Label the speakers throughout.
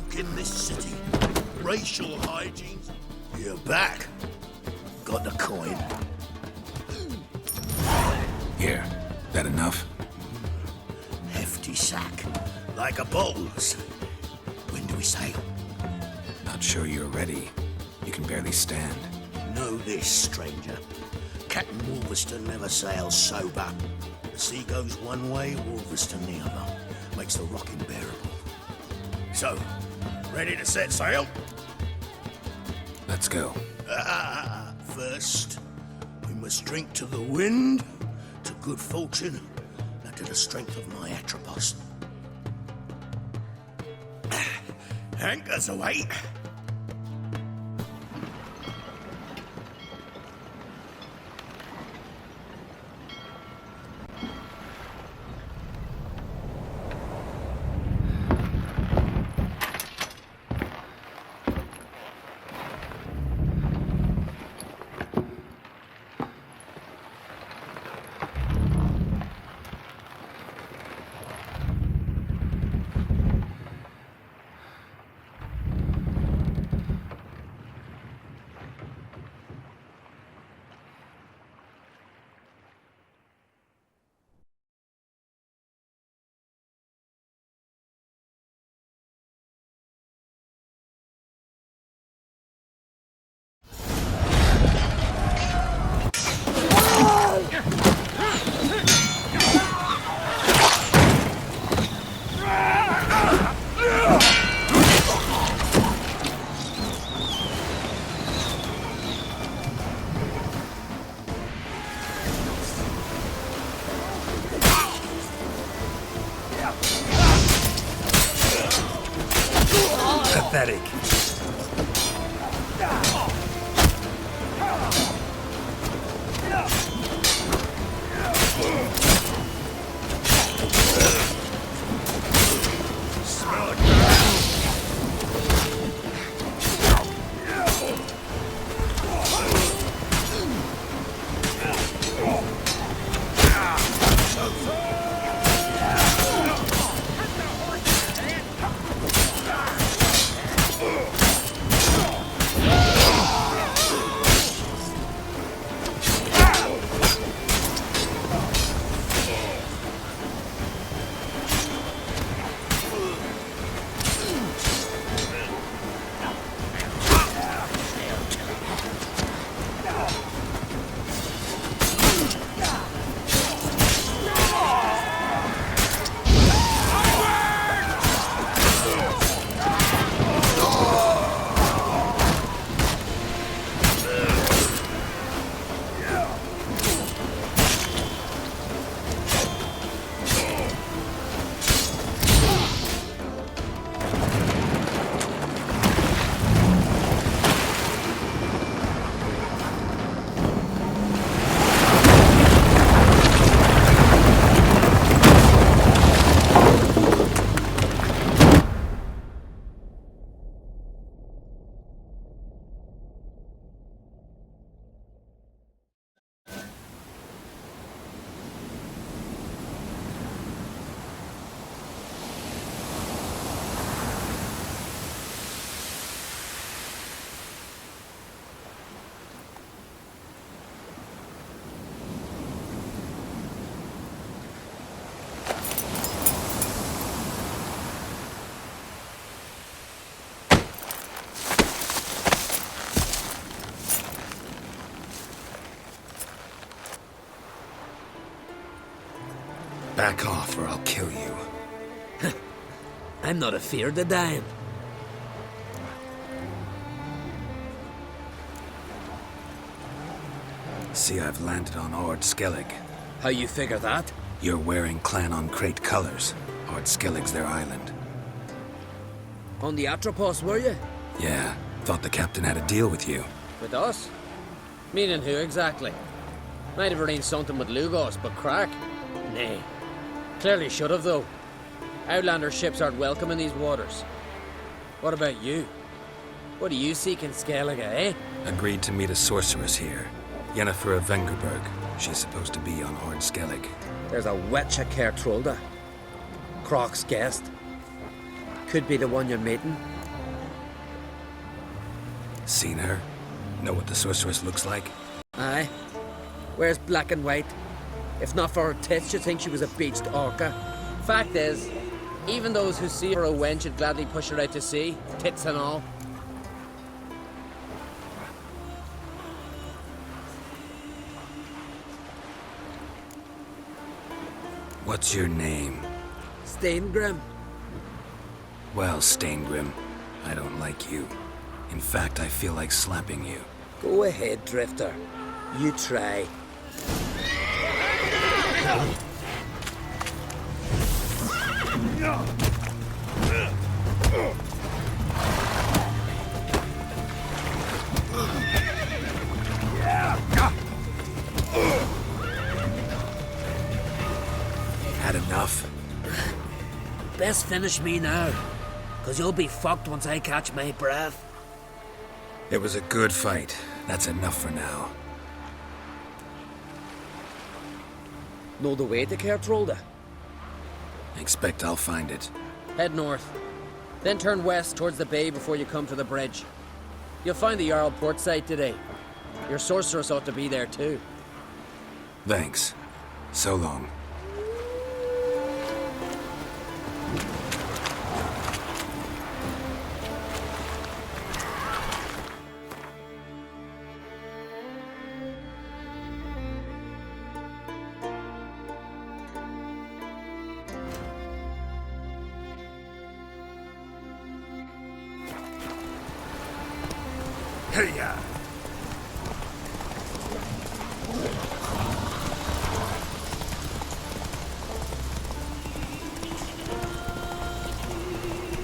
Speaker 1: joke in this city. Racial hygiene. You're back. Got the coin.
Speaker 2: Here. That enough?
Speaker 1: Hefty sack. Like a bowls. When do we sail?
Speaker 2: Not sure you're ready. You can barely stand.
Speaker 1: Know this, stranger. Captain Wolverstone never sails sober. The sea goes one way, Wolverstone the other. Makes the rocking bearable. So, ready to set sail?
Speaker 2: Let's go.
Speaker 1: First, we must drink to the wind, to good fortune, and to the strength of my Atropos. Anchors away.
Speaker 2: Pathetic. Back off or I'll kill you.
Speaker 3: I'm not afeard of dying.
Speaker 2: See, I've landed on Ord Skellige.
Speaker 3: How you figure that?
Speaker 2: You're wearing Clan on Crate colors. Ord Skellige's their island.
Speaker 3: On the Atropos, were you?
Speaker 2: Yeah, thought the captain had a deal with you.
Speaker 3: With us? Meaning who exactly? Might have arranged something with Lugos, but crack? Nay. Clearly should have, though. Outlander ships aren't welcome in these waters. What about you? What do you seek in Skellige, eh?
Speaker 2: Agreed to meet a sorceress here. Yannefer of Vengerberg. She's supposed to be on Ord Skellige.
Speaker 3: There's a witch at Kear Trolde. Croc's guest. Could be the one you're meeting.
Speaker 2: Seen her? Know what the sorceress looks like?
Speaker 3: Aye. Wears black and white. If not for her tits, you'd think she was a beached orca. Fact is, even those who see her a wench would gladly push her out to sea, tits and all.
Speaker 2: What's your name?
Speaker 3: Steingrim.
Speaker 2: Well, Steingrim, I don't like you. In fact, I feel like slapping you.
Speaker 3: Go ahead, Drifter. You try.
Speaker 2: Had enough?
Speaker 3: Best finish me now, 'cause you'll be fucked once I catch my breath.
Speaker 2: It was a good fight. That's enough for now.
Speaker 3: Know the way to Kear Trolde?
Speaker 2: Expect I'll find it.
Speaker 3: Head north. Then turn west towards the bay before you come to the bridge. You'll find the Jarl port site today. Your sorceress ought to be there too.
Speaker 2: Thanks. So long. Hey-ya!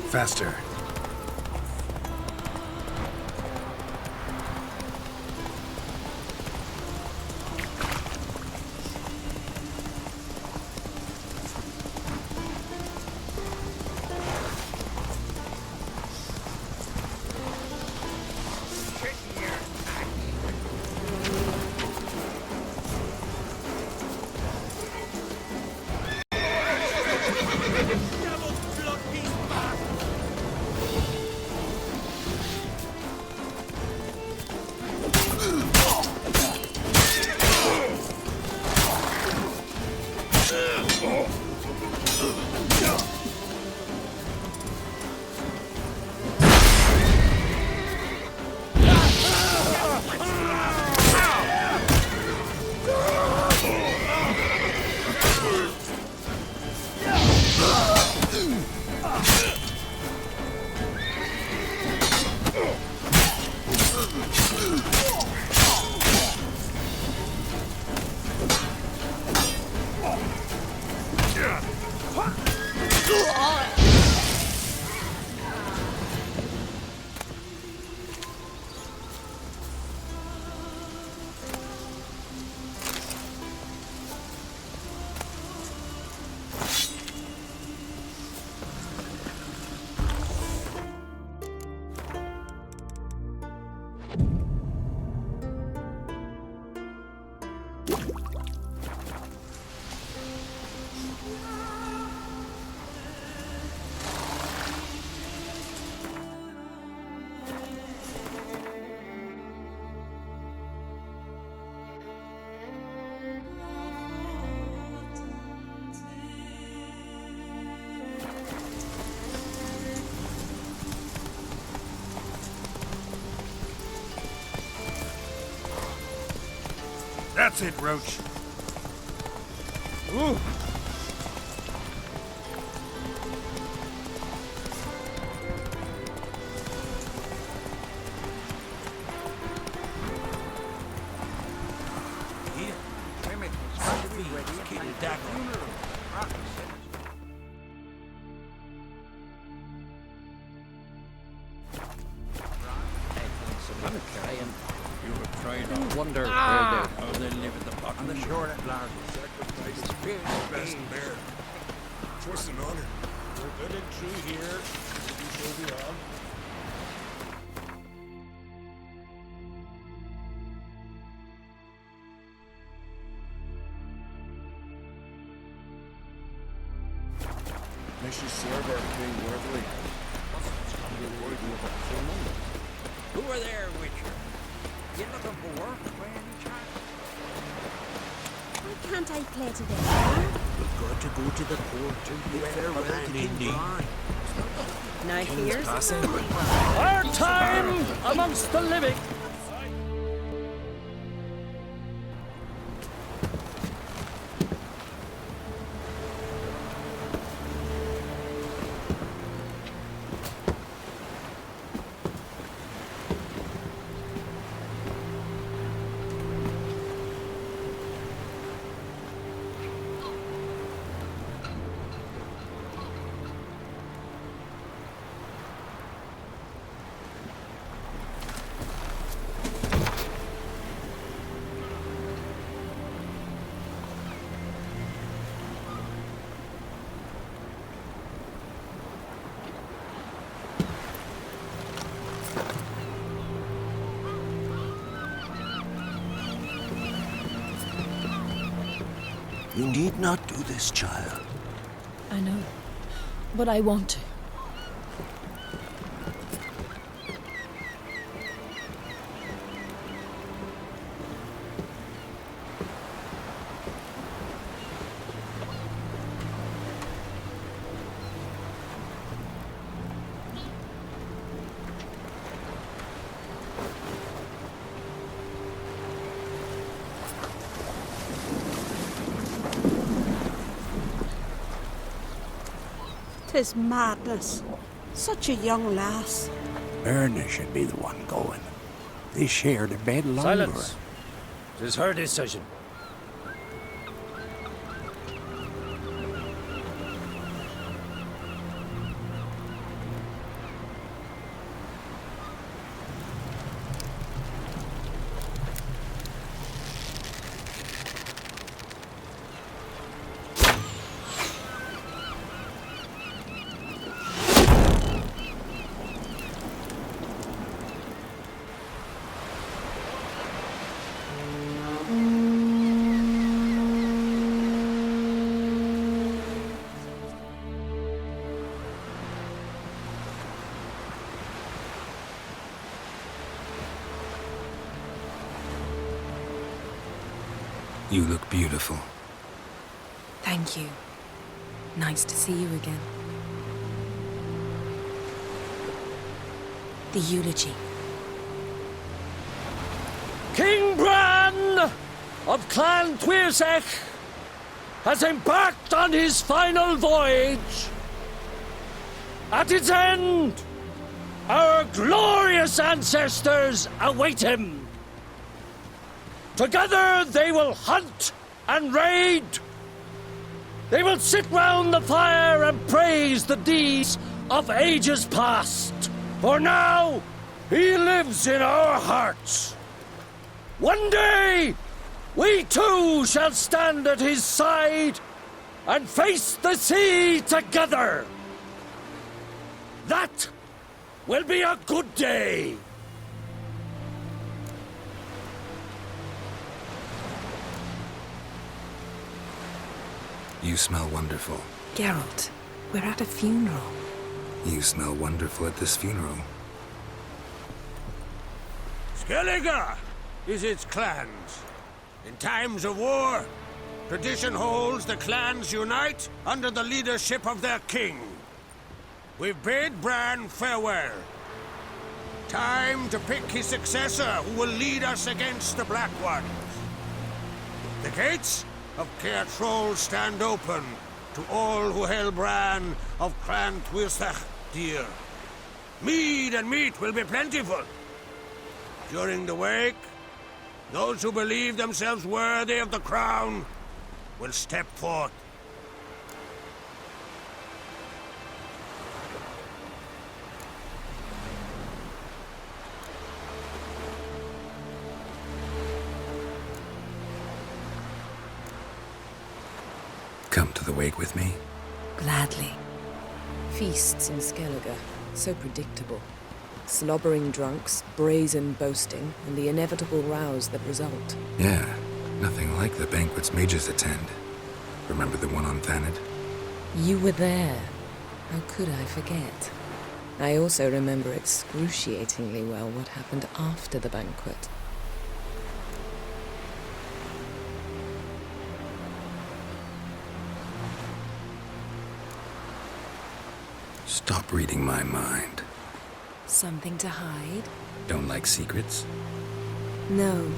Speaker 2: Faster. That's it, Roach. Ooh.
Speaker 3: Wonder
Speaker 4: how they live at the bottom of the shore at large. Best bear.
Speaker 1: Trust and honor.
Speaker 4: We're good and true here. Maybe so we are.
Speaker 1: May she serve our king worthily.
Speaker 4: Who are there, Witcher? You looking for work by any chance?
Speaker 5: Why can't I play today?
Speaker 1: We've got to go to the port and get farewell to Indy.
Speaker 5: Now here's
Speaker 3: Our time amongst the living.
Speaker 1: You need not do this, child.
Speaker 6: I know, but I want to.
Speaker 5: Tis madness. Such a young lass.
Speaker 4: Erna should be the one going. They shared a bed longer.
Speaker 3: Silence. It is her decision.
Speaker 2: You look beautiful.
Speaker 6: Thank you. Nice to see you again. The eulogy.
Speaker 3: King Bran of Clan Tuirsech has embarked on his final voyage. At its end, our glorious ancestors await him. Together they will hunt and raid. They will sit round the fire and praise the deeds of ages past. For now, he lives in our hearts. One day, we too shall stand at his side and face the sea together. That will be a good day.
Speaker 2: You smell wonderful.
Speaker 6: Geralt, we're at a funeral.
Speaker 2: You smell wonderful at this funeral.
Speaker 1: Skellige is its clans. In times of war, tradition holds the clans unite under the leadership of their king. We've bid Bran farewell. Time to pick his successor who will lead us against the Black Ones. The gates of Kear Trolde stand open to all who held Bran of Clan Tuirsech dear. Mead and meat will be plentiful. During the wake, those who believe themselves worthy of the crown will step forth.
Speaker 2: Come to the wake with me?
Speaker 6: Gladly.
Speaker 7: Feasts in Skellige, so predictable. Slobbering drunks, brazen boasting, and the inevitable rows that result.
Speaker 2: Yeah, nothing like the banquets mages attend. Remember the one on Thanedd?
Speaker 7: You were there. How could I forget? I also remember excruciatingly well what happened after the banquet.
Speaker 2: Stop reading my mind.
Speaker 6: Something to hide?
Speaker 2: Don't like secrets?
Speaker 6: No.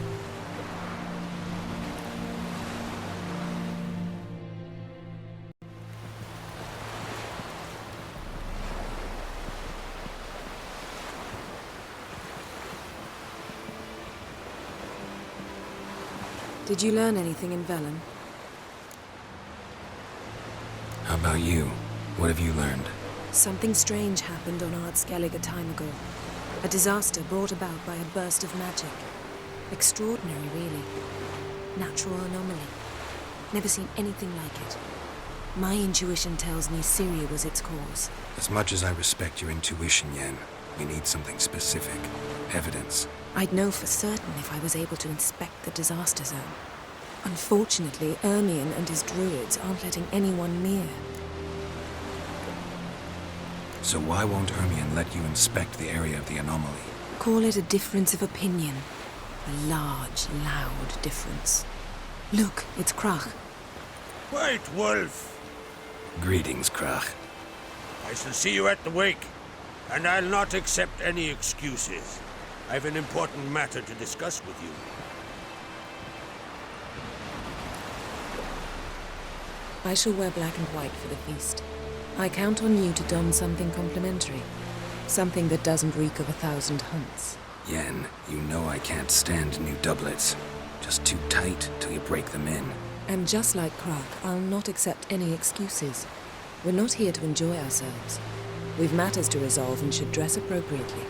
Speaker 6: Did you learn anything in Velen?
Speaker 2: How about you? What have you learned?
Speaker 6: Something strange happened on Ard Skellige a time ago. A disaster brought about by a burst of magic. Extraordinary, really. Natural anomaly. Never seen anything like it. My intuition tells me Syria was its cause.
Speaker 2: As much as I respect your intuition, Yen, we need something specific. Evidence.
Speaker 6: I'd know for certain if I was able to inspect the disaster zone. Unfortunately, Ermion and his druids aren't letting anyone near.
Speaker 2: So why won't Ermion let you inspect the area of the anomaly?
Speaker 6: Call it a difference of opinion. A large, loud difference. Look, it's Krach.
Speaker 1: White Wolf!
Speaker 2: Greetings, Krach.
Speaker 1: I shall see you at the wake, and I'll not accept any excuses. I have an important matter to discuss with you.
Speaker 7: I shall wear black and white for the feast. I count on you to don something complimentary. Something that doesn't reek of 1,000 hunts.
Speaker 2: Yen, you know I can't stand new doublets. Just too tight till you break them in.
Speaker 7: And just like Krach, I'll not accept any excuses. We're not here to enjoy ourselves. We've matters to resolve and should dress appropriately.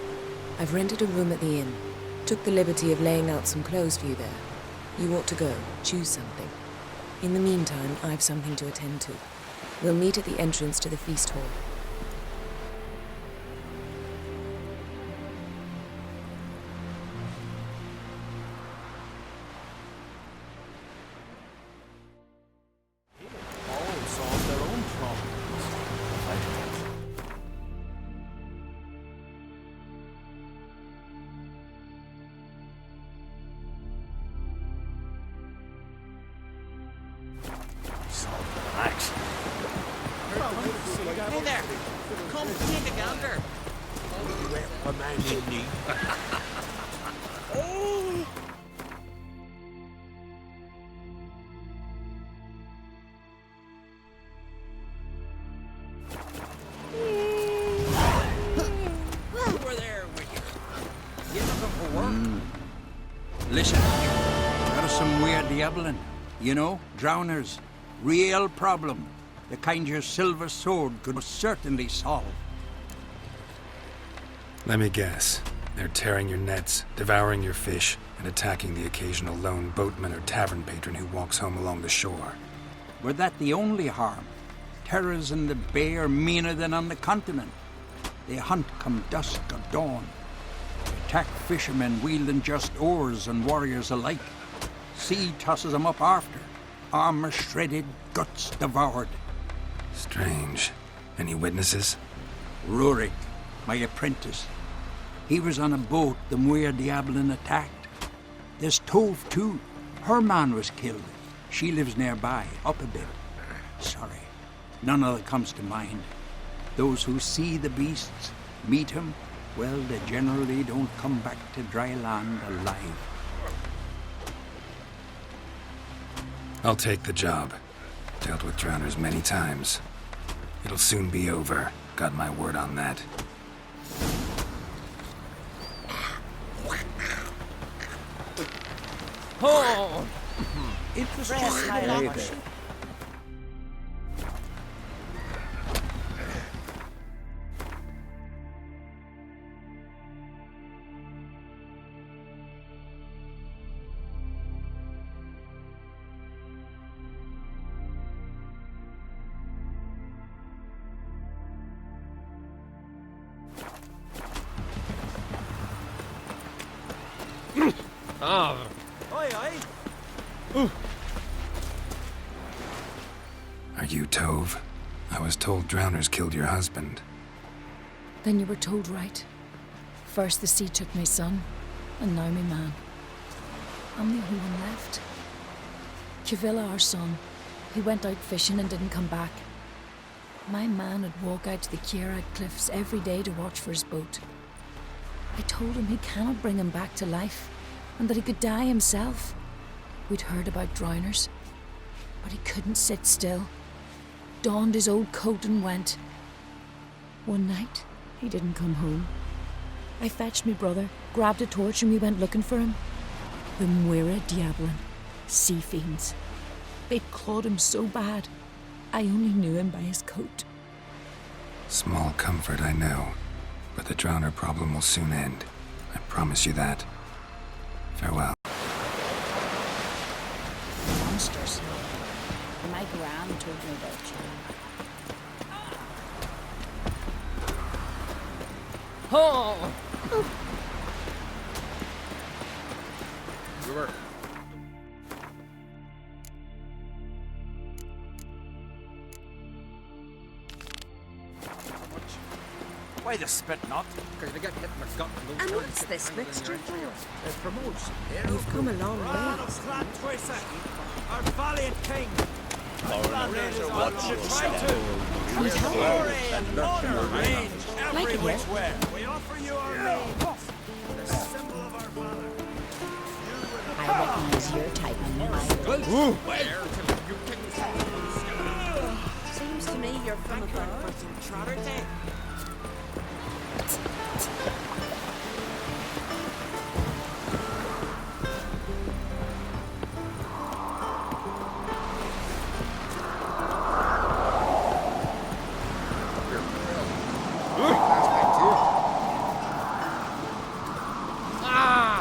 Speaker 7: I've rented a room at the inn. Took the liberty of laying out some clothes for you there. You ought to go. Choose something. In the meantime, I've something to attend to. We'll meet at the entrance to the feast hall.
Speaker 4: All solve their own problems.
Speaker 1: Relax.
Speaker 4: Hey there! Come take a gander!
Speaker 1: A man in need.
Speaker 4: Over there with you. You looking for work? Listen, there is some weird diabling. You know, drowners. Real problem. The kind your silver sword could certainly solve.
Speaker 2: Let me guess. They're tearing your nets, devouring your fish, and attacking the occasional lone boatman or tavern patron who walks home along the shore.
Speaker 4: Were that the only harm? Terrors in the bay are meaner than on the continent. They hunt come dusk or dawn. Attack fishermen wielding just oars and warriors alike. Sea tosses them up after. Armor shredded, guts devoured.
Speaker 2: Strange. Any witnesses?
Speaker 4: Rurik, my apprentice. He was on a boat the Muir Diablin attacked. There's Tove, too. Her man was killed. She lives nearby, up a bit. Sorry, none of it comes to mind. Those who see the beasts, meet him, well, they generally don't come back to dry land alive.
Speaker 2: I'll take the job. Dealt with drowners many times. It'll soon be over. Got my word on that.
Speaker 4: Oh! Interesting.
Speaker 3: Ah,
Speaker 4: Aye, aye.
Speaker 2: Are you Tove? I was told drowners killed your husband.
Speaker 8: Then you were told right. First the sea took my son, and now my man. I'm the only one left. Cavilla, our son, he went out fishing and didn't come back. My man would walk out to the Kear cliffs every day to watch for his boat. I told him he cannot bring him back to life, and that he could die himself. We'd heard about drowners, but he couldn't sit still. Donned his old coat and went. One night, he didn't come home. I fetched me brother, grabbed a torch, and we went looking for him. The Muira Diablin, sea fiends. They'd clawed him so bad, I only knew him by his coat.
Speaker 2: Small comfort, I know. But the drowner problem will soon end. I promise you that. Farewell.
Speaker 9: Monsters. My gran told me about you.
Speaker 3: Oh! River.
Speaker 4: Why the spit not?
Speaker 3: Because they get hit in the gut.
Speaker 6: And what's this mixture for?
Speaker 3: It promotes.
Speaker 6: You've come a long way.
Speaker 4: Our valiant king!
Speaker 1: Watch your step.
Speaker 4: Glory and honor range
Speaker 6: Like it here.
Speaker 4: We offer you our name, the symbol of our valor.
Speaker 9: I recognize your type on my
Speaker 5: Seems to me you're from above.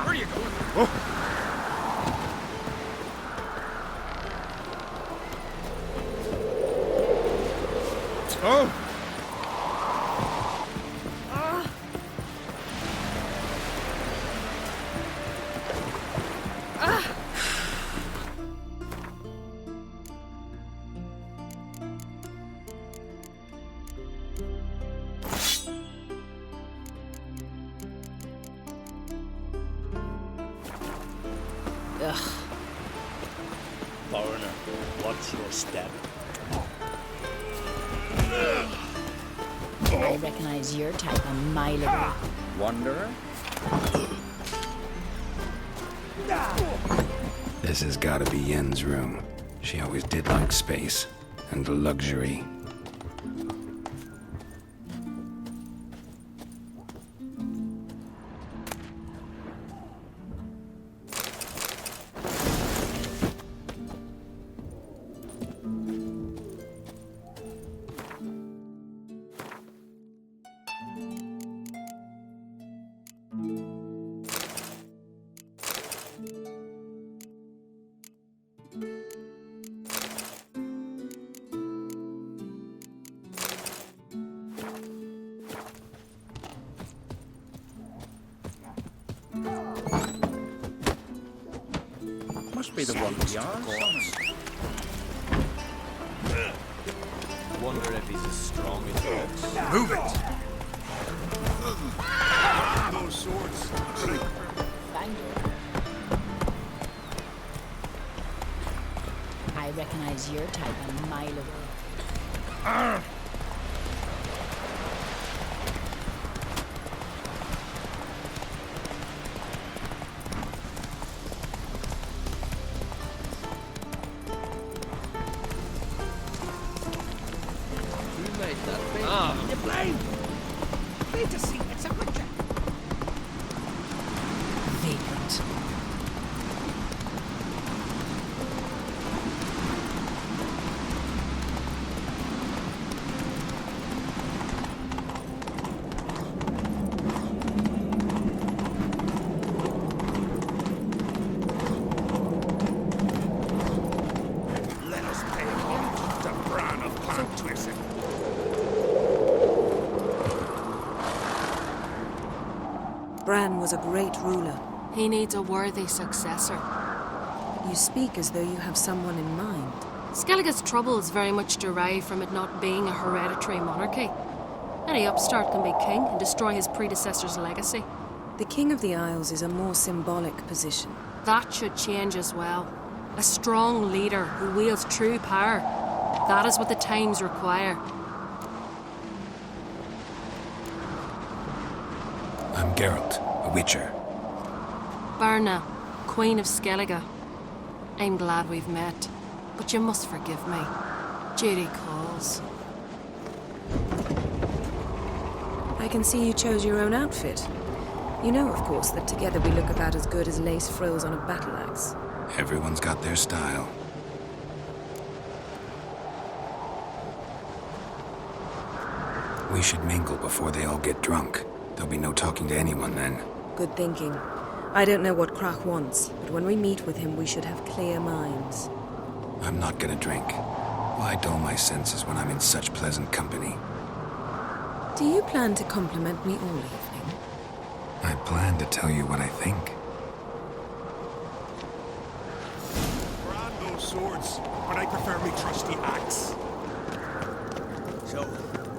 Speaker 3: Where are you going?
Speaker 2: Oh!
Speaker 1: Foreigner, watch your step.
Speaker 9: I recognize your type on my liver.
Speaker 3: Wanderer?
Speaker 2: This has gotta be Yen's room. She always did like space and luxury.
Speaker 3: Must be the one we are.
Speaker 10: Wonder if he's as strong as he looks.
Speaker 2: Move it!
Speaker 1: No swords.
Speaker 9: Thank you. I recognize your type on my liver.
Speaker 4: You blame! Wait to see, it's a picture.
Speaker 8: Vagrant.
Speaker 1: Let us take him to Bran of Clan Twisted.
Speaker 7: Bran was a great ruler.
Speaker 6: He needs a worthy successor.
Speaker 7: You speak as though you have someone in mind.
Speaker 6: Skellige's troubles very much derive from it not being a hereditary monarchy.
Speaker 11: Any upstart can be king and destroy his predecessor's legacy.
Speaker 6: The King of the Isles is a more symbolic position.
Speaker 11: That should change as well. A strong leader who wields true power. That is what the times require.
Speaker 2: I'm Geralt, a witcher.
Speaker 11: Berna, Queen of Skellige. I'm glad we've met, but you must forgive me. Duty calls.
Speaker 6: I can see you chose your own outfit. You know, of course, that together we look about as good as lace frills on a battle axe.
Speaker 2: Everyone's got their style. We should mingle before they all get drunk. There'll be no talking to anyone then.
Speaker 6: Good thinking. I don't know what Crach wants, but when we meet with him, we should have clear minds.
Speaker 2: I'm not gonna drink. Why dull my senses when I'm in such pleasant company?
Speaker 6: Do you plan to compliment me all evening?
Speaker 2: I plan to tell you what I think.
Speaker 1: Brand those swords, but I prefer me trusty axe.
Speaker 10: So,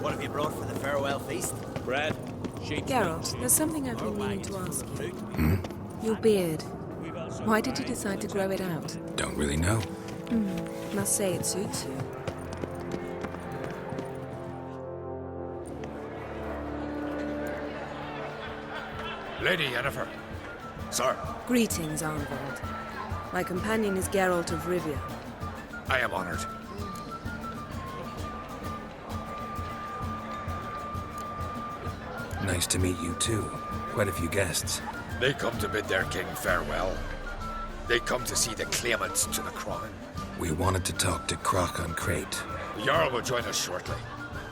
Speaker 10: what have you brought for the farewell feast? Bread, sheep.
Speaker 6: Geralt, there's something I've been meaning to ask you.
Speaker 2: Hmm?
Speaker 6: Your beard. Why did you decide to grow it out?
Speaker 2: Don't really know.
Speaker 6: Must say it suits you.
Speaker 12: Lady Yannefer.
Speaker 1: Sir.
Speaker 6: Greetings, Arnvald. My companion is Geralt of Rivia.
Speaker 12: I am honored.
Speaker 2: Nice to meet you too. Quite a few guests.
Speaker 12: They come to bid their king farewell. They come to see the claimants to the crown.
Speaker 2: We wanted to talk to Crach on Crate.
Speaker 12: The Jarl will join us shortly.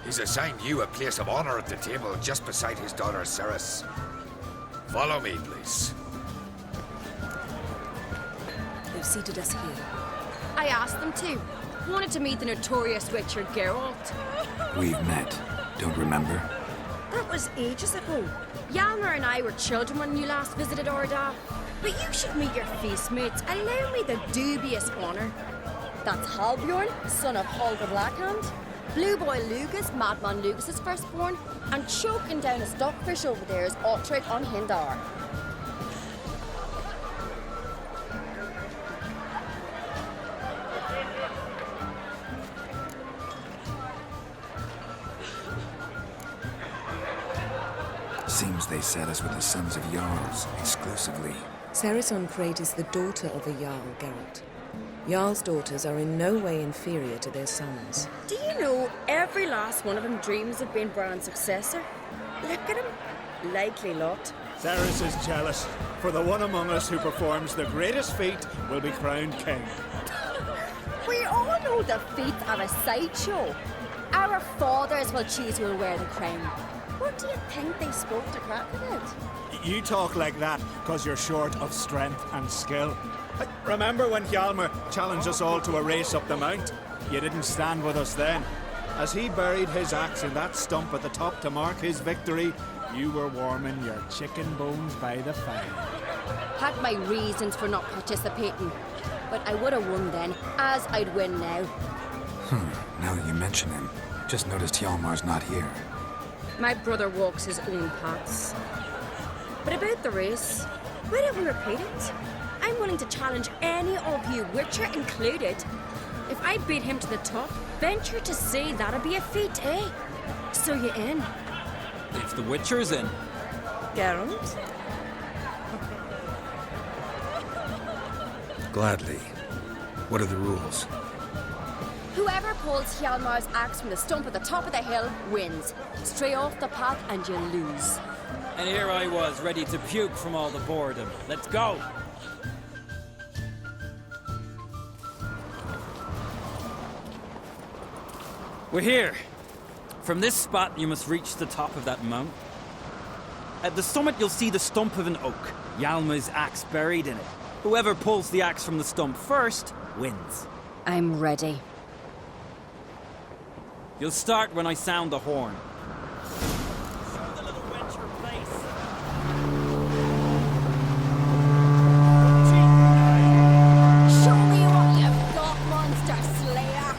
Speaker 12: He's assigned you a place of honor at the table just beside his daughter Ceres. Follow me, please.
Speaker 6: They've seated us here.
Speaker 9: I asked them to. Wanted to meet the notorious Witcher Geralt.
Speaker 2: We've met. Don't remember?
Speaker 9: That was ages ago. Yannefer and I were children when you last visited Orda. But you should meet your feast mates. Allow me the dubious honour. That's Halbjorn, son of Holger Blackhand. Blue Boy Lucas, Madman Lucas's firstborn. And choking down a stockfish over there is Otrek on Hindar.
Speaker 2: Seems they set us with the sons of Jarls, exclusively.
Speaker 7: Ceres on Crate is the daughter of a Jarl, Geralt. Jarl's daughters are in no way inferior to their sons.
Speaker 9: Do you know every last one of them dreams of being Bran's successor? Look at him. Likely lot.
Speaker 13: Ceres is jealous, for the one among us who performs the greatest feat will be crowned king.
Speaker 9: We all know the feat of a sideshow. Our fathers will choose who will wear the crown. What do you think they spoke to Crach about?
Speaker 13: You talk like that because you're short of strength and skill. Remember when Hjalmar challenged us all to a race up the mount? You didn't stand with us then. As he buried his axe in that stump at the top to mark his victory, you were warming your chicken bones by the fire.
Speaker 9: Had my reasons for not participating, but I would have won then, as I'd win now.
Speaker 2: Now that you mention him, just noticed Hjalmar's not here.
Speaker 9: My brother walks his own paths. But about the race, why don't we repeat it? I'm willing to challenge any of you, Witcher included. If I beat him to the top, venture to say that'd be a feat, eh? So you in?
Speaker 10: If the Witcher's in.
Speaker 6: Geralt?
Speaker 2: Gladly. What are the rules?
Speaker 9: Whoever pulls Hjalmar's axe from the stump at the top of the hill wins. Stray off the path and you lose.
Speaker 10: And here I was, ready to puke from all the boredom. Let's go! We're here. From this spot, you must reach the top of that mount. At the summit, you'll see the stump of an oak. Hjalmar's axe buried in it. Whoever pulls the axe from the stump first wins.
Speaker 9: I'm ready.
Speaker 10: You'll start when I sound the horn. Show the little wench her place.
Speaker 9: Show me what you've got, monster slayer!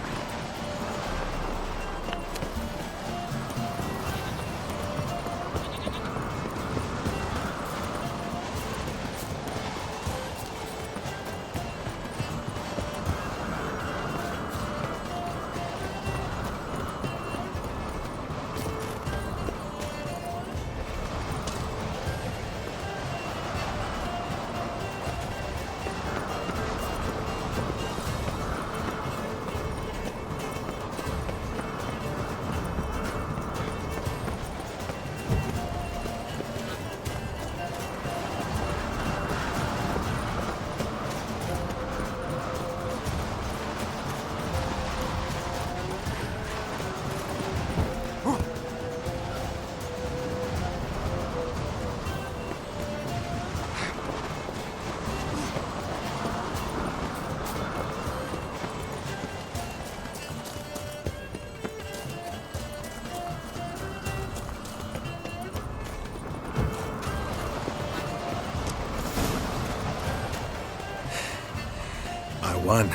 Speaker 2: won,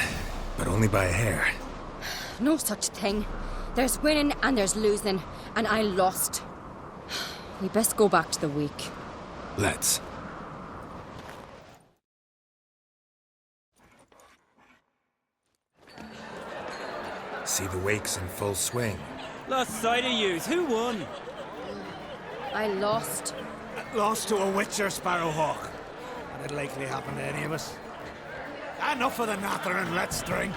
Speaker 2: but only by a hair.
Speaker 9: No such thing. There's winning and there's losing, and I lost. We best go back to the week.
Speaker 2: Let's. See the wakes in full swing.
Speaker 10: Lost sight of yous. Who won?
Speaker 9: I lost.
Speaker 13: Lost to a witcher, Sparrowhawk. And it'll likely happen to any of us. Enough of the nattering, let's drink.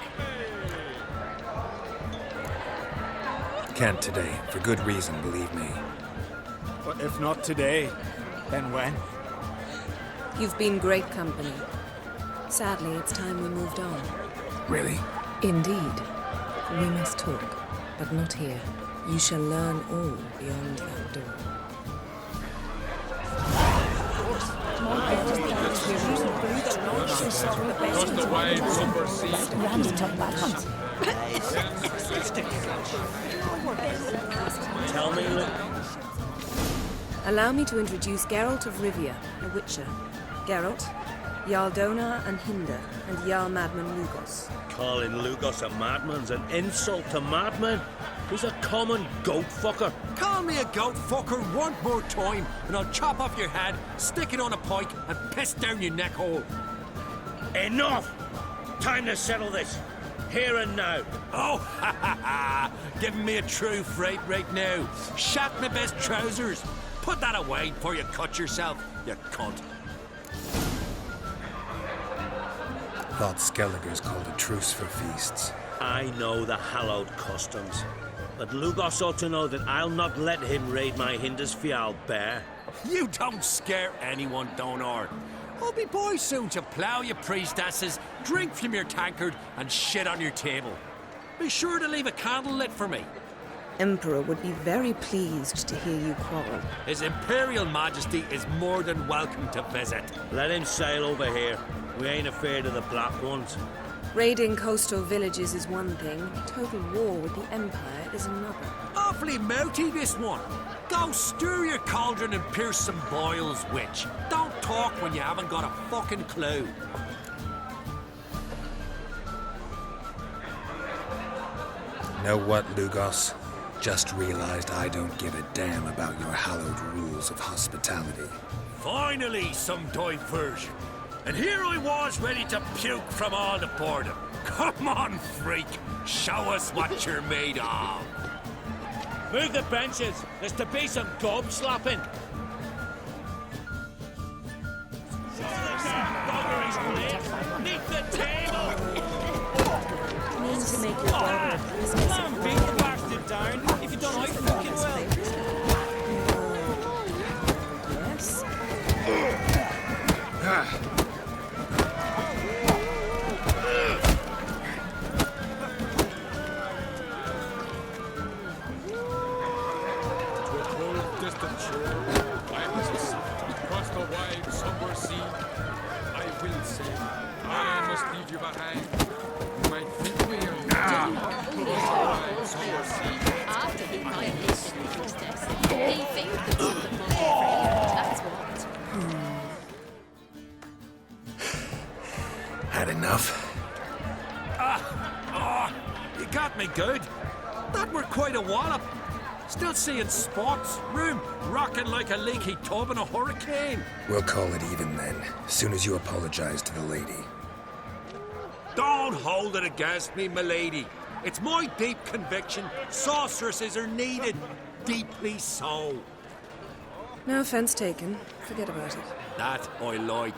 Speaker 2: Can't today, for good reason, believe me.
Speaker 13: But if not today, then when?
Speaker 6: You've been great company. Sadly, it's time we moved on.
Speaker 2: Really?
Speaker 7: Indeed. We must talk, but not here. You shall learn all beyond that door.
Speaker 8: Randy took that hunt.
Speaker 3: Tell me, look.
Speaker 6: Allow me to introduce Geralt of Rivia, a witcher. Geralt, Jarl Donar and Hinder, and Jarl Madman Lugos.
Speaker 1: Calling Lugos a madman's an insult to madman. He's a common goat fucker.
Speaker 14: Call me a goat fucker one more time, and I'll chop off your head, stick it on a pike, and piss down your neck hole.
Speaker 1: Enough! Time to settle this. Here and now.
Speaker 14: Oh, ha ha ha! Giving me a true fright right now. Shat my best trousers. Put that away before you cut yourself, you cunt.
Speaker 2: Thought Skellige's called a truce for feasts.
Speaker 1: I know the hallowed customs. But Lugos ought to know that I'll not let him raid my Hinder's Fial bare.
Speaker 14: You don't scare anyone, Donar. I'll be boys soon to plough your priestesses, drink from your tankard, and shit on your table. Be sure to leave a candle lit for me.
Speaker 6: Emperor would be very pleased to hear you quarrel.
Speaker 14: His Imperial Majesty is more than welcome to visit.
Speaker 1: Let him sail over here. We ain't afraid of the Black Ones.
Speaker 6: Raiding coastal villages is one thing. Total war with the Empire is another.
Speaker 14: Awfully mouty, this one. Go stir your cauldron and pierce some boils, witch. Don't talk when you haven't got a fucking clue.
Speaker 2: Know what, Lugos? Just realized I don't give a damn about your hallowed rules of hospitality.
Speaker 14: Finally, some diversion. And here I was ready to puke from all the boredom. Come on, freak. Show us what you're made of.
Speaker 1: Move the benches. There's to be some gob slapping. Leave the table.
Speaker 6: Mean to make your daughter a princess.
Speaker 10: Lamb beat the bastard down. If you don't, I fucking will.
Speaker 6: Yes.
Speaker 15: Across the wide, somber sea, I will sail. I must leave you behind. You might think we are wide, somber sea.
Speaker 11: After he might live in the footsteps, he thinks the money every year, that's what.
Speaker 2: Had enough?
Speaker 14: You got me good. That were quite a wallop. Still seeing spots, room rocking like a leaky tub in a hurricane.
Speaker 2: We'll call it even then, soon as you apologize to the lady.
Speaker 14: Don't hold it against me, milady. It's my deep conviction sorceresses are needed. Deeply so.
Speaker 6: No offense taken. Forget about it.
Speaker 14: That I like.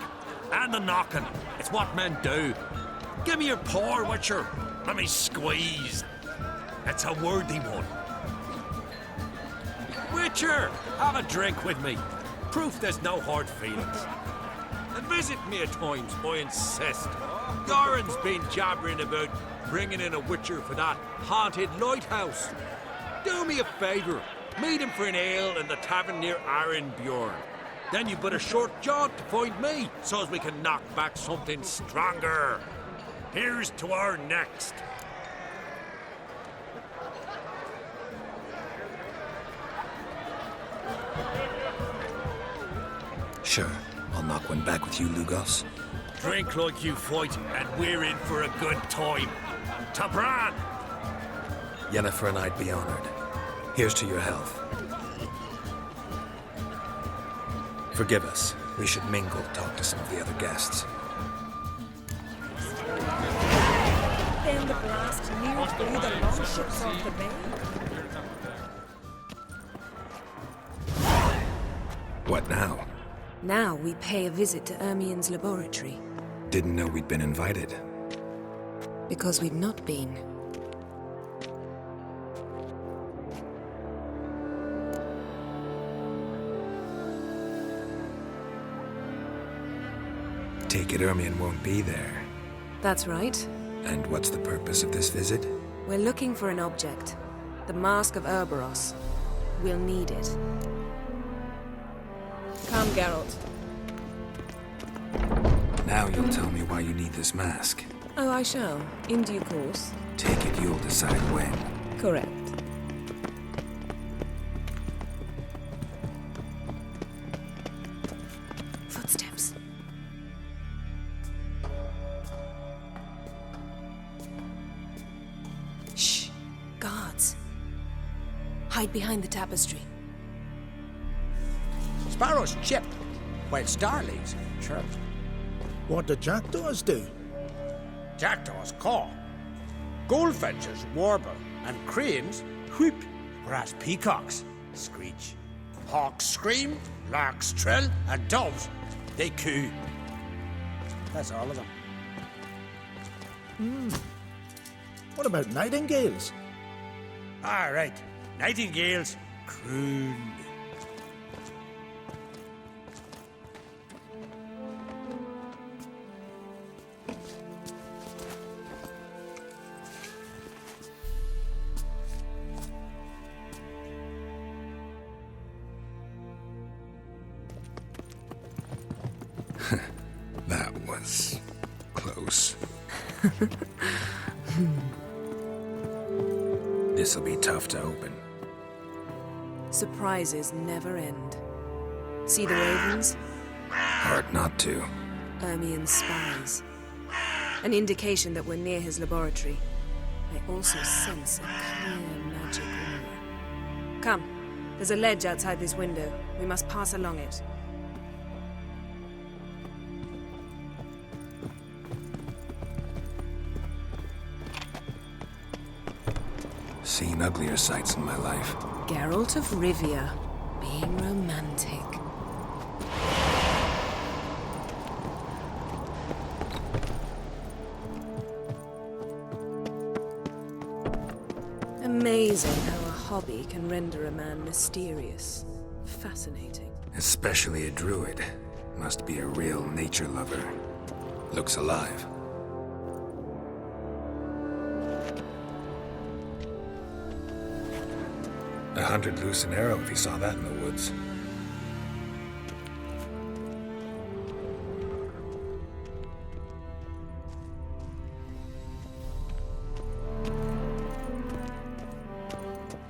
Speaker 14: And the knocking. It's what men do. Give me your paw, Witcher. Let me squeeze. It's a worthy one. Witcher, have a drink with me. Proof there's no hard feelings. And visit me at times, I insist. Goran's been jabbering about bringing in a Witcher for that haunted lighthouse. Do me a favour. Meet him for an ale in the tavern near Arenbjorn. Then you've but a short jaunt to find me, so as we can knock back something stronger. Here's to our next.
Speaker 2: Sure, I'll knock one back with you, Lugos.
Speaker 14: Drink like you fight, and we're in for a good time. Tabran!
Speaker 2: Yannefer and I'd be honored. Here's to your health. Forgive us. We should mingle, talk to some of the other guests.
Speaker 6: Then the blast nearly blew the longships off the bay.
Speaker 2: What now?
Speaker 6: Now we pay a visit to Ermien's laboratory.
Speaker 2: Didn't know we'd been invited.
Speaker 6: Because we've not been.
Speaker 2: Take it Ermien won't be there.
Speaker 6: That's right.
Speaker 2: And what's the purpose of this visit?
Speaker 6: We're looking for an object. The Mask of Uroboros. We'll need it. Come, Geralt.
Speaker 2: Now you'll tell me why you need this mask.
Speaker 6: Oh, I shall. In due course.
Speaker 2: Take it you'll decide when.
Speaker 6: Correct. Footsteps. Shh. Guards. Hide behind the tapestry.
Speaker 1: Sparrows chip, while starlings chirp.
Speaker 16: What do jackdaws do?
Speaker 1: Jackdaws caw. Goldfinches warble, and cranes whoop, whereas peacocks screech. Hawks scream, larks trill, and doves, they coo. That's all of them.
Speaker 16: What about nightingales?
Speaker 1: All right, nightingales croon.
Speaker 2: That was close. This'll be tough to open.
Speaker 6: Surprises never end. See the ravens?
Speaker 2: Hard not to.
Speaker 6: Ermien's spies. An indication that we're near his laboratory. I also sense a clear magic aura. Come, there's a ledge outside this window. We must pass along it.
Speaker 2: Seen uglier sights in my life.
Speaker 6: Geralt of Rivia, being romantic. Amazing how a hobby can render a man mysterious. Fascinating.
Speaker 2: Especially a druid. Must be a real nature lover. Looks alive. A hunter'd loose an arrow if he saw that in the woods.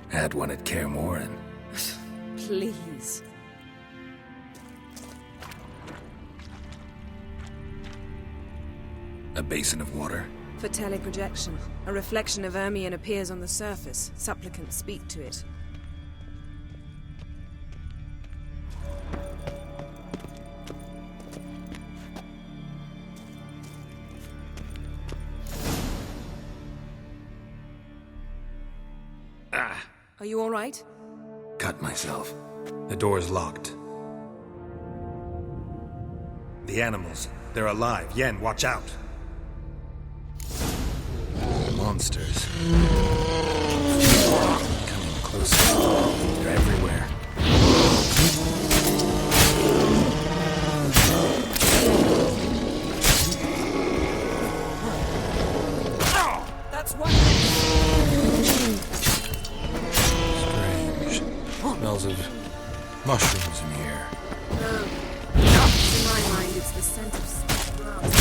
Speaker 2: Had one at Kear Trolde.
Speaker 6: Please.
Speaker 2: A basin of water.
Speaker 6: For teleprojection, a reflection of Ermien appears on the surface. Supplicants speak to it. Are you all right?
Speaker 2: Cut myself. The door's locked. The animals, they're alive. Yen, watch out. Monsters. Coming closer. They're everywhere.
Speaker 6: That's one.
Speaker 2: Strange. Smells of mushrooms in here.
Speaker 6: No. To my mind, it's the scent of stuffed rats.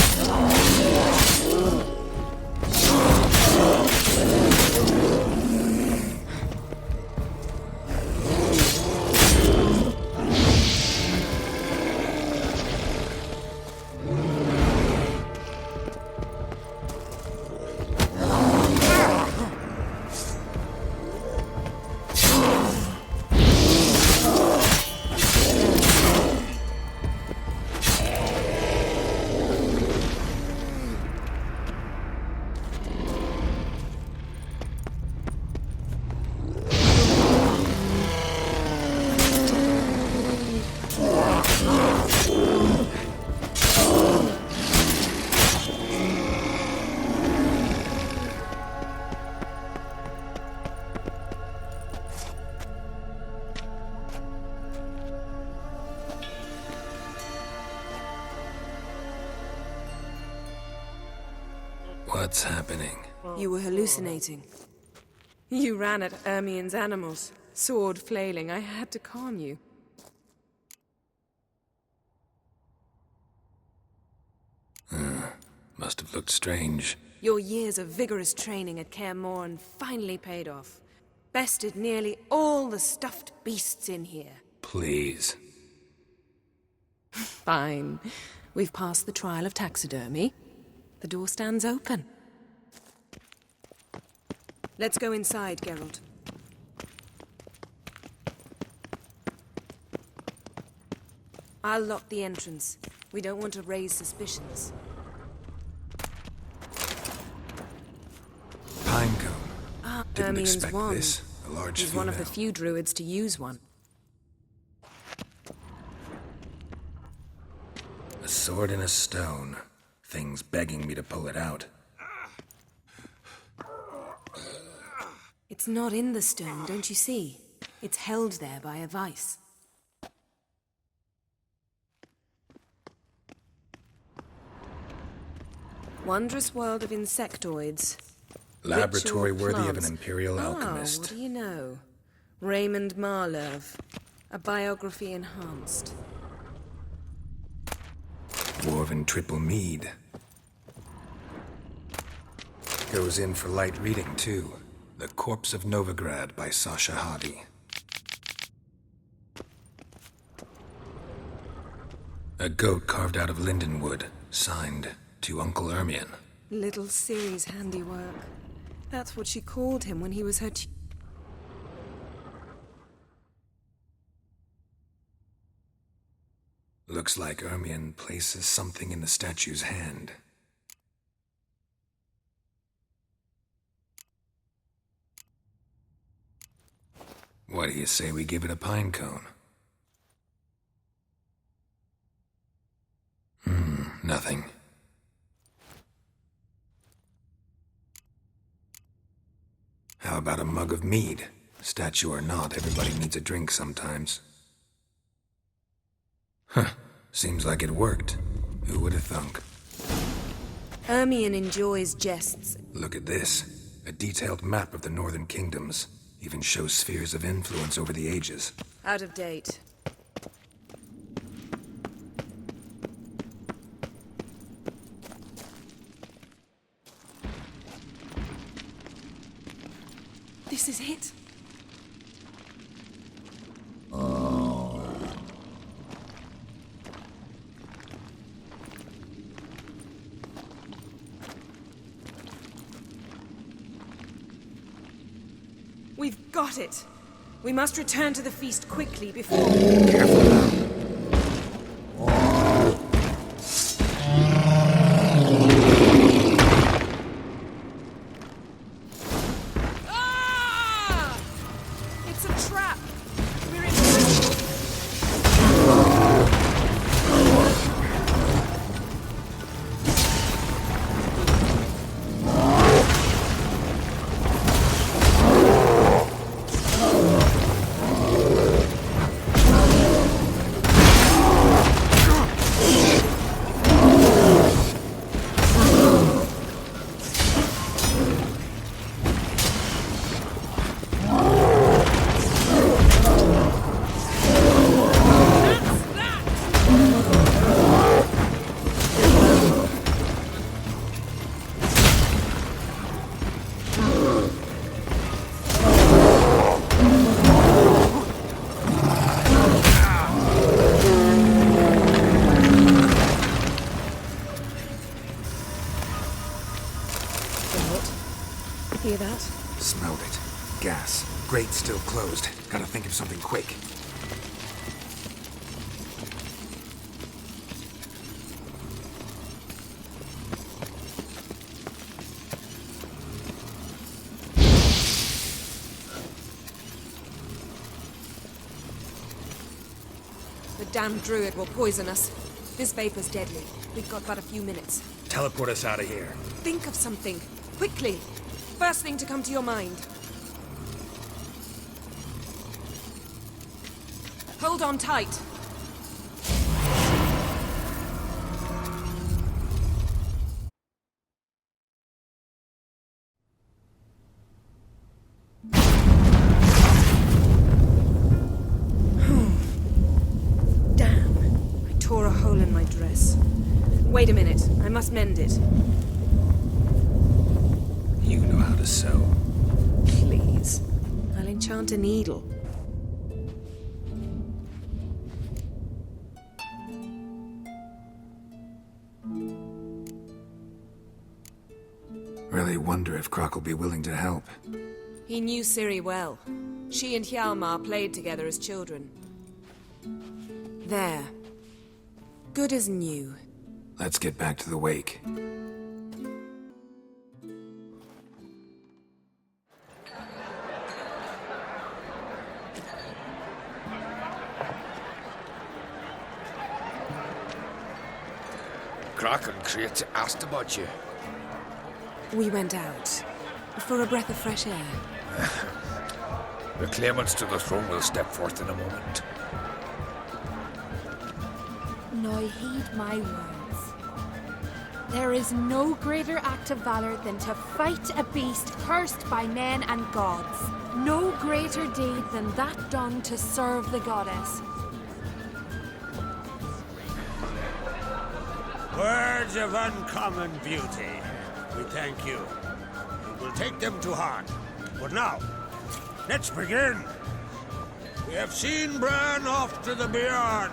Speaker 2: What's happening?
Speaker 6: You were hallucinating. You ran at Ermien's animals, sword flailing. I had to calm you.
Speaker 2: Must have looked strange.
Speaker 6: Your years of vigorous training at Kaer Morhen finally paid off. Bested nearly all the stuffed beasts in here.
Speaker 2: Please.
Speaker 6: Fine. We've passed the trial of taxidermy. The door stands open. Let's go inside, Geralt. I'll lock the entrance. We don't want to raise suspicions.
Speaker 2: Pinecone. Didn't
Speaker 6: Ermien's
Speaker 2: expect
Speaker 6: wand.
Speaker 2: this. A large
Speaker 6: He's
Speaker 2: female.
Speaker 6: one of the few druids to use one.
Speaker 2: A sword and a stone. Things begging me to pull it out.
Speaker 6: It's not in the stone, don't you see? It's held there by a vice. Wondrous world of insectoids.
Speaker 2: Laboratory
Speaker 6: Ritual
Speaker 2: worthy of an
Speaker 6: plants.
Speaker 2: imperial
Speaker 6: What
Speaker 2: alchemist.
Speaker 6: do you know? Raymond Marlev. A biography enhanced.
Speaker 2: Dwarven triple mead. Goes in for light reading, too. The Corpse of Novigrad by Sasha Hadi. A goat carved out of lindenwood, signed to Uncle Ermion.
Speaker 6: Little Ciri's handiwork. That's what she called him when he was her
Speaker 2: Looks like Ermion places something in the statue's hand. What do you say we give it a pine cone? Nothing. How about a mug of mead? Statue or not, everybody needs a drink sometimes. Huh. Seems like it worked. Who would have thunk?
Speaker 6: Ermion enjoys jests.
Speaker 2: Look at this. A detailed map of the northern kingdoms. Even shows spheres of influence over the ages.
Speaker 6: Out of date. This is it. We've got it. We must return to the feast quickly before...
Speaker 2: Careful now.
Speaker 6: Ah! It's a trap. We're in... Hear that?
Speaker 2: Smelled it. Gas. Grate still closed. Gotta think of something quick.
Speaker 6: The damned druid will poison us. This vapor's deadly. We've got but a few minutes.
Speaker 2: Teleport us out of here.
Speaker 6: Think of something. Quickly. First thing to come to your mind. Hold on tight. this. Wait a minute. I must mend it.
Speaker 2: You know how to sew.
Speaker 6: Please. I'll enchant a needle.
Speaker 2: Really wonder if Croc will be willing to help.
Speaker 6: He knew Ciri well. She and Hjalmar played together as children. There. Good as new.
Speaker 2: Let's get back to the wake.
Speaker 12: Croc and Crate asked about you.
Speaker 6: We went out. For a breath of fresh air.
Speaker 12: The claimants to the throne will step forth in a moment.
Speaker 5: Now heed my words. There is no greater act of valor than to fight a beast cursed by men and gods. No greater deed than that done to serve the goddess.
Speaker 1: Words of uncommon beauty. We thank you. We will take them to heart. But now, let's begin. We have seen Bran off to the Beyond,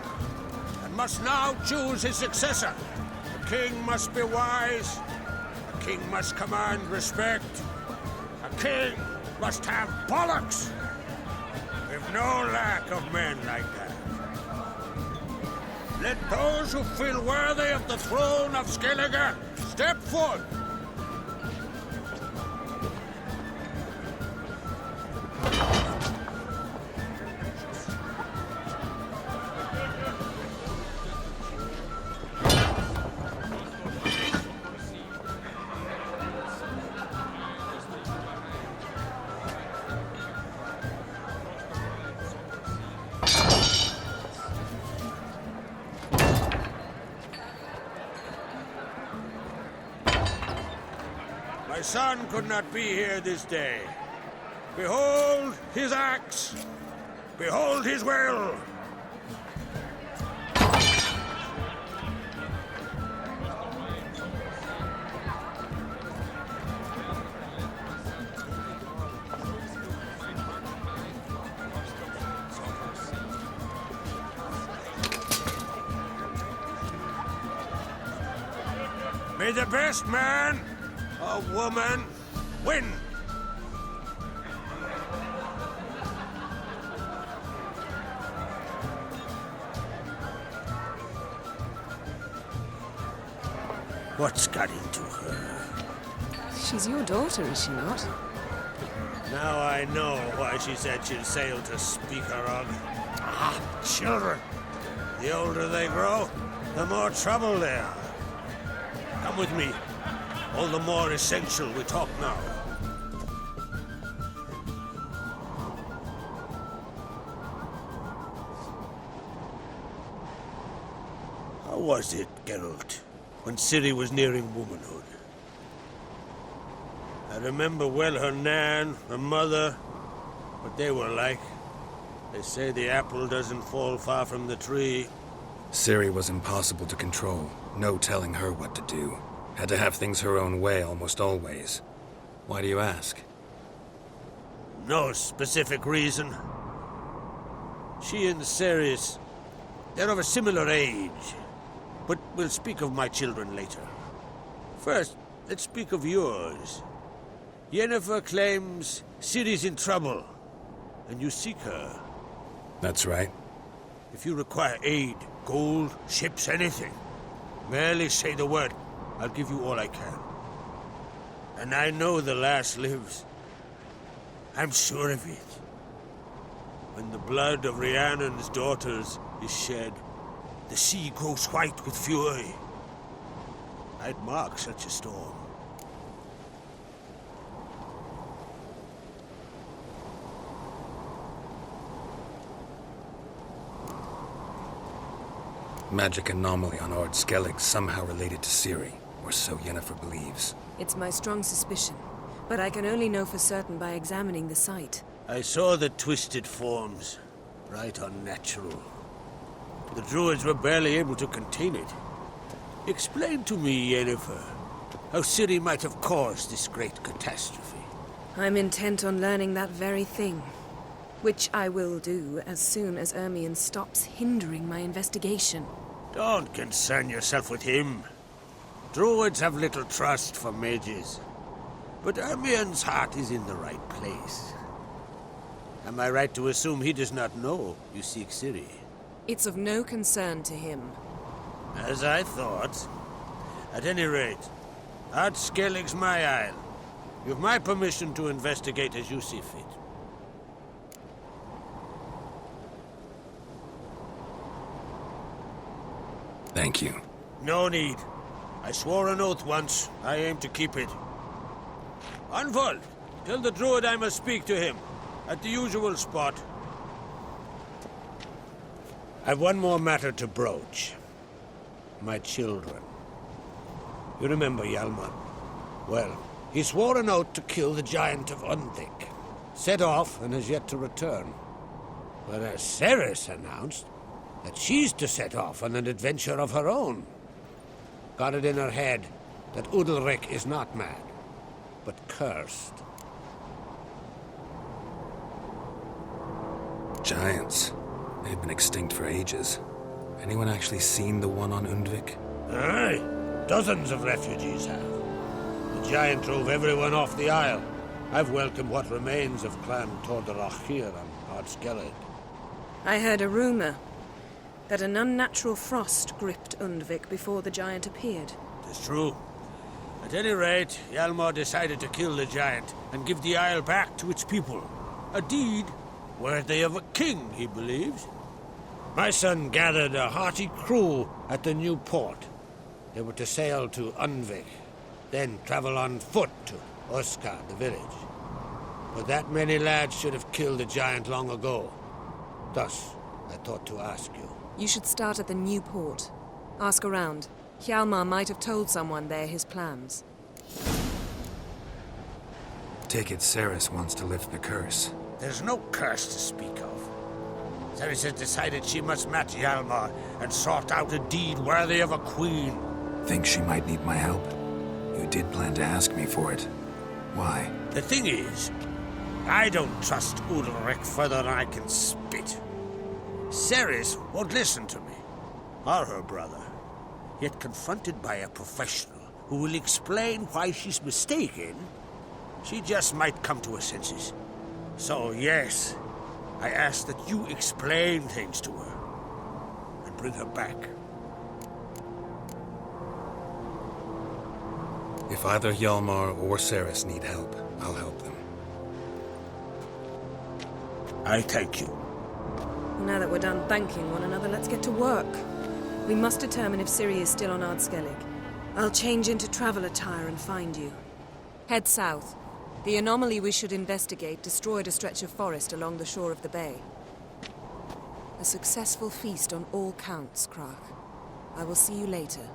Speaker 1: and must now choose his successor. A king must be wise. A king must command respect. A king must have bollocks. We've no lack of men like that. Let those who feel worthy of the throne of Skellige step forth. My son could not be here this day. Behold his axe. Behold his will. May the best man or woman win. What's got into her?
Speaker 6: She's your daughter, is she not?
Speaker 1: Now I know why she said she'd sail to speak her of. Ah, children. The older they grow, the more trouble they are. Come with me. All the more essential we talk now. How was it, Geralt, when Ciri was nearing womanhood? I remember well her nan, her mother, what they were like. They say the apple doesn't fall far from the tree.
Speaker 2: Ciri was impossible to control. No telling her what to do. Had to have things her own way almost always. Why do you ask?
Speaker 1: No specific reason. She and Ceres, they're of a similar age. But we'll speak of my children later. First, let's speak of yours. Yannefer claims Ciri's in trouble, and you seek her.
Speaker 2: That's right.
Speaker 1: If you require aid, gold, ships, anything, merely say the word. I'll give you all I can. And I know the lass lives. I'm sure of it. When the blood of Rhiannon's daughters is shed, the sea grows white with fury. I'd mark such a storm.
Speaker 2: Magic anomaly on Ard Skellig somehow related to Ciri, or so Yannefer believes.
Speaker 6: It's my strong suspicion, but I can only know for certain by examining the site.
Speaker 1: I saw the twisted forms. Right unnatural. The druids were barely able to contain it. Explain to me, Yannefer, how Ciri might have caused this great catastrophe.
Speaker 6: I'm intent on learning that very thing, which I will do as soon as Ermion stops hindering my investigation.
Speaker 1: Don't concern yourself with him. Druids have little trust for mages, but Ermion's heart is in the right place. Am I right to assume he does not know you seek Ciri?
Speaker 6: It's of no concern to him.
Speaker 1: As I thought. At any rate, Ard Skellig's my isle. You've my permission to investigate as you see fit.
Speaker 2: Thank you.
Speaker 1: No need. I swore an oath once. I aim to keep it. Unfold! Tell the druid I must speak to him. At the usual spot. I've one more matter to broach. My children. You remember Hjalmar? Well, he swore an oath to kill the giant of Undvik. Set off and has yet to return. Whereas Ceres announced that she's to set off on an adventure of her own. Got it in her head that Udalric is not mad, but cursed.
Speaker 2: Giants. They've been extinct for ages. Anyone actually seen the one on Undvik?
Speaker 1: Aye. Dozens of refugees have. The giant drove everyone off the isle. I've welcomed what remains of Clan Tordarach here on Ard Skellig.
Speaker 6: I heard a rumor that an unnatural frost gripped Undvik before the giant appeared.
Speaker 1: It's true. At any rate, Hjalmar decided to kill the giant and give the isle back to its people. A deed worthy of a king, he believes. My son gathered a hearty crew at the new port. They were to sail to Undvik, then travel on foot to Oskar, the village. But that many lads should have killed the giant long ago. Thus, I thought to ask you.
Speaker 6: You should start at the new port. Ask around. Hjalmar might have told someone there his plans.
Speaker 2: Take it Ceres wants to lift the curse.
Speaker 1: There's no curse to speak of. Ceres has decided she must match Hjalmar and sort out a deed worthy of a queen.
Speaker 2: Think she might need my help? You did plan to ask me for it. Why?
Speaker 1: The thing is, I don't trust Udalric further than I can spit. Ceres won't listen to me, or her brother. Yet confronted by a professional who will explain why she's mistaken, she just might come to her senses. So yes, I ask that you explain things to her and bring her back.
Speaker 2: If either Hjalmar or Ceres need help, I'll help them.
Speaker 1: I thank you.
Speaker 6: Now that we're done thanking one another, let's get to work. We must determine if Ciri is still on Ard Skellig. I'll change into travel attire and find you. Head south. The anomaly we should investigate destroyed a stretch of forest along the shore of the bay. A successful feast on all counts, Krach. I will see you later.